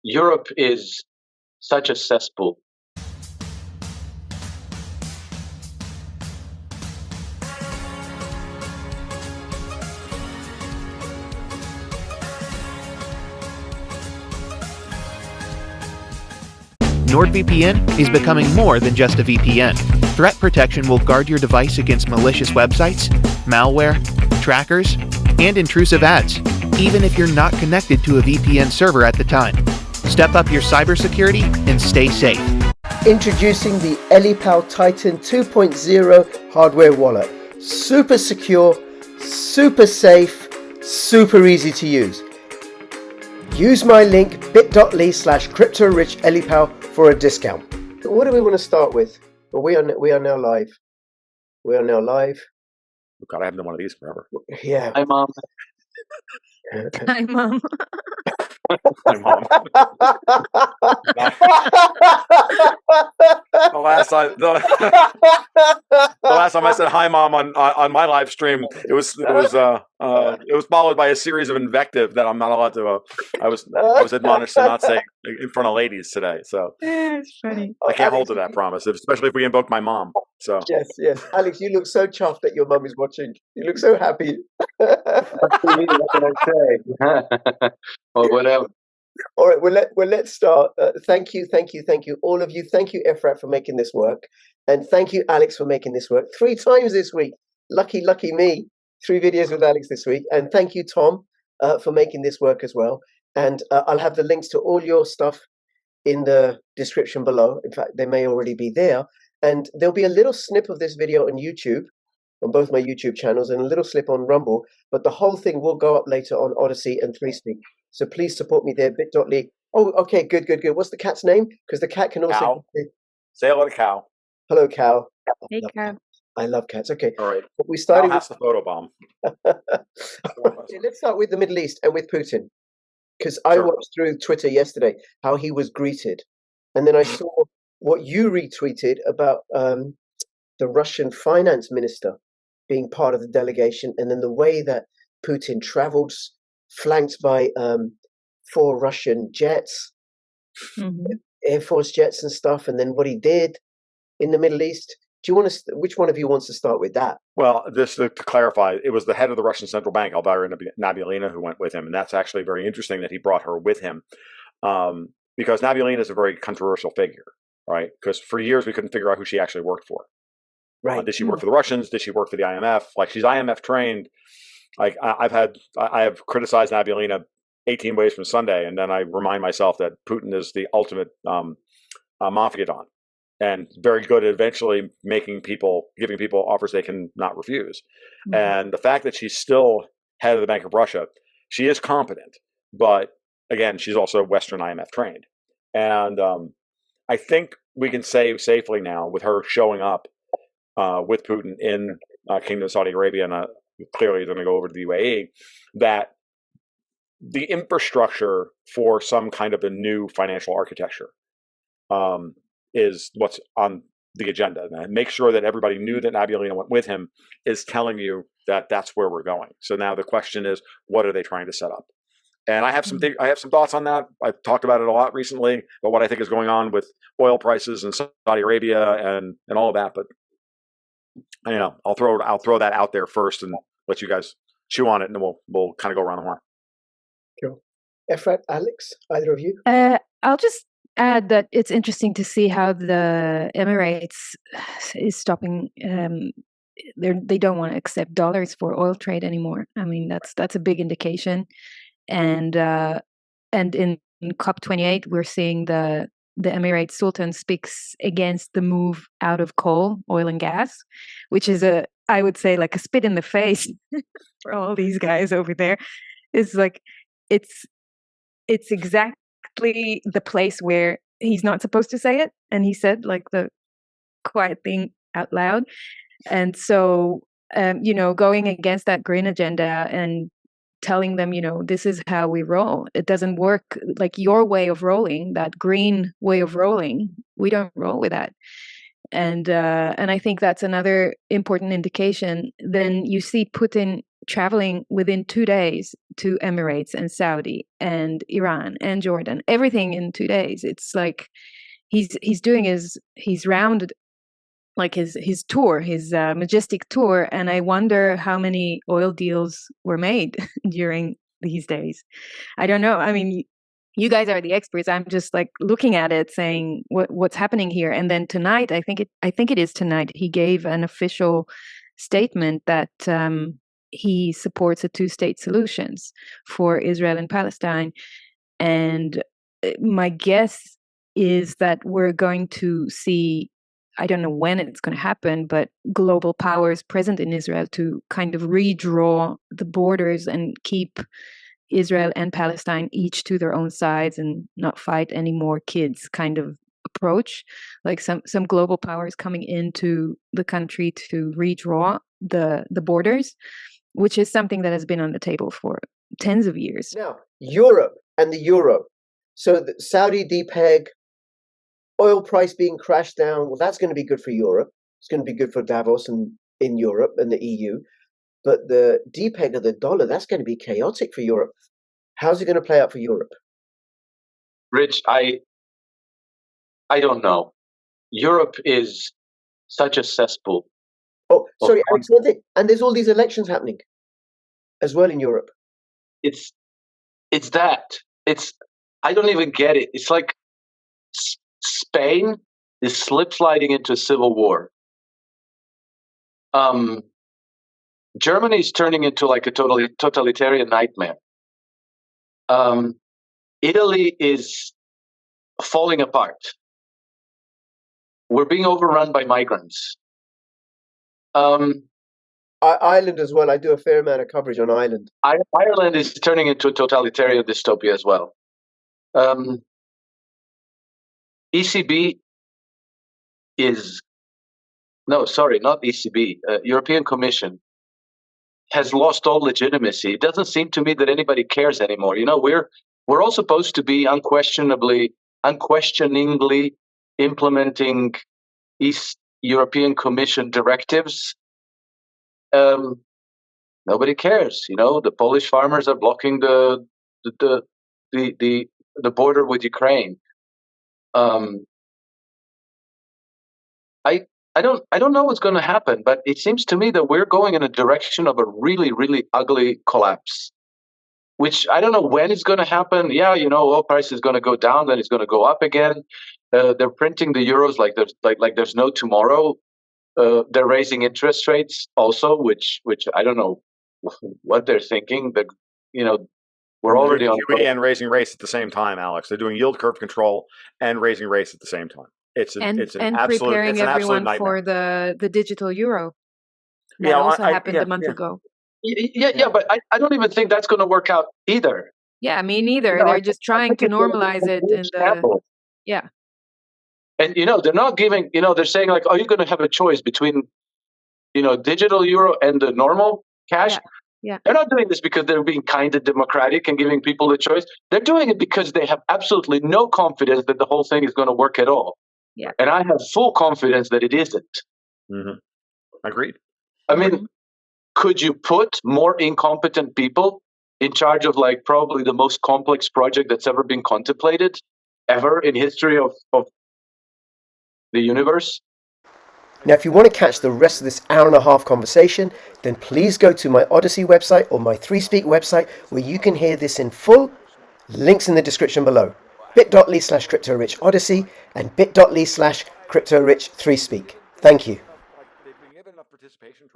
Europe is such a cesspool. NordVPN is becoming more than just a VPN. Threat protection will guard your device against malicious websites, malware, trackers, and intrusive ads, even if you're not connected to a VPN server at the time. Step up your cybersecurity and stay safe. Introducing the EliPal Titan 2.0 hardware wallet. Super secure, super safe, super easy to use. Use my link bit.ly/CryptoRichEliPal for a discount. What do we want to start with? Well, we are now live. We are now live. God, I haven't done one of these forever. Yeah. Hi, Mom. Hi, Mom. Hi, Mom. The last time I said hi, Mom on my live stream, it was followed by a series of invective that I'm not allowed to. I was admonished to not say in front of ladies today. So It's funny. I can't hold to that promise, especially if we invoke my mom. So Yes. Alex, you look so chuffed that your mum is watching. You look so happy. What can I say? Or whatever. All right, let's start. Thank you, all of you. Thank you, Efrat, for making this work, and thank you, Alex, for making this work 3 times this week. Lucky me. 3 videos with Alex this week, and thank you, Tom, for making this work as well. And I'll have the links to all your stuff in the description below. In fact, they may already be there. And there'll be a little snip of this video on YouTube, on both my YouTube channels, and a little slip on Rumble. But the whole thing will go up later on ODYSEE and 3Speak. So please support me there, bit.ly. Oh, okay, good. What's the cat's name? Because the cat can also... Cow. Say hello to Cow. Hello, Cow. Hey, Cow. I love cats. Okay. All right. But we started Cow has the photo bomb. Okay, let's start with the Middle East and with Putin. Because I watched through Twitter yesterday how he was greeted. And then I saw what you retweeted about the Russian finance minister being part of the delegation, and then the way that Putin traveled, flanked by 4 Russian jets, Air Force jets and stuff, and then what he did in the Middle East. Do you want to? Which one of you wants to start with that? Well, just to clarify, it was the head of the Russian central bank, Elvira Nabiullina, who went with him, and that's actually very interesting that he brought her with him, because Nabiullina is a very controversial figure, right? Because for years we couldn't figure out who she actually worked for. Right? Did she work for the Russians? Did she work for the IMF? Like, she's IMF trained. Like, I have criticized Nabiullina 18 ways from Sunday, and then I remind myself that Putin is the ultimate mafia don, and very good at eventually giving people offers they can not refuse. And the fact that she's still head of the Bank of Russia, she is competent, but again, she's also Western IMF trained. And I think we can say safely now, with her showing up with Putin in Kingdom of Saudi Arabia, and clearly going to go over to the UAE, that the infrastructure for some kind of a new financial architecture is what's on the agenda. And make sure that everybody knew that Nabiullina went with him is telling you that that's where we're going. So now the question is, what are they trying to set up? And I have some thoughts on that. I've talked about it a lot recently, but what I think is going on with oil prices in Saudi Arabia and all of that. But I'll throw that out there first and let you guys chew on it, and then we'll kind of go around the horn. Cool. Efrat, Alex, either of you? I'll just add that it's interesting to see how the Emirates is stopping. They don't want to accept dollars for oil trade anymore. I mean, that's a big indication. And in COP28, we're seeing the Emirate Sultan speaks against the move out of coal, oil and gas, which is I would say like a spit in the face for all these guys over there. It's like, it's exactly the place where he's not supposed to say it. And he said like the quiet thing out loud. And so, going against that green agenda and telling them, this is how we roll. It doesn't work like your way of rolling, that green way of rolling. We don't roll with that. And I think that's another important indication. Then you see Putin traveling within 2 days to Emirates and Saudi and Iran and Jordan, everything in 2 days. It's like he's doing he's rounded like his tour, his majestic tour, and I wonder how many oil deals were made during these days. I don't know. I mean, you guys are the experts. I'm just like looking at it, saying what's happening here. And then tonight, I think it is tonight, he gave an official statement that he supports a two-state solutions for Israel and Palestine. And my guess is that we're going to see, I don't know when it's going to happen, but global powers present in Israel to kind of redraw the borders and keep Israel and Palestine each to their own sides and not fight any more kids kind of approach. Like some global powers coming into the country to redraw the borders, which is something that has been on the table for tens of years. Now, Europe and the euro. So the Saudi depeg, oil price being crashed down. Well, that's going to be good for Europe. It's going to be good for Davos and in Europe and the EU. But the depeg of the dollar, that's going to be chaotic for Europe. How's it going to play out for Europe? Rich, I don't know. Europe is such a cesspool. Oh, sorry, Alex, one thing. And there's all these elections happening as well in Europe. It's that. I don't even get it. It's like Spain is slip sliding into civil war. Germany is turning into like a totalitarian nightmare. Italy is falling apart. We're being overrun by migrants. Ireland as well. I do a fair amount of coverage on Ireland. Ireland is turning into a totalitarian dystopia as well. ECB is not ECB. European Commission has lost all legitimacy. It doesn't seem to me that anybody cares anymore. You know, we're all supposed to be unquestioningly implementing East European Commission directives. Nobody cares. You know, the Polish farmers are blocking the border with Ukraine. I don't know what's going to happen, but it seems to me that we're going in a direction of a really, really ugly collapse, which I don't know when it's going to happen. Yeah, you know, oil price is going to go down, then it's going to go up again. They're printing the euros like there's no tomorrow. They're raising interest rates also, which I don't know what they're thinking. But you know, we're already on QE and raising rates at the same time, Alex. They're doing yield curve control and raising rates at the same time. It's an absolute, preparing it's an everyone absolute for the digital euro. That also happened a month ago. Yeah, but I don't even think that's going to work out either. Yeah, me neither. You know, they're just trying to normalize it in the yeah. And you know, they're not giving. You know, they're saying like, "Are you going to have a choice between, you know, digital euro and the normal cash?" Yeah. They're not doing this because they're being kind and democratic and giving people the choice. They're doing it because they have absolutely no confidence that the whole thing is going to work at all. Yeah. And I have full confidence that it isn't. Mm-hmm. Agreed. I mean, could you put more incompetent people in charge of like probably the most complex project that's ever been contemplated ever in history of the universe? Now, if you want to catch the rest of this hour-and-a-half conversation, then please go to my ODYSEE website or my 3Speak website where you can hear this in full. Links in the description below. bit.ly/CryptoRichOdyssey and bit.ly/CryptoRich3Speak. Thank you.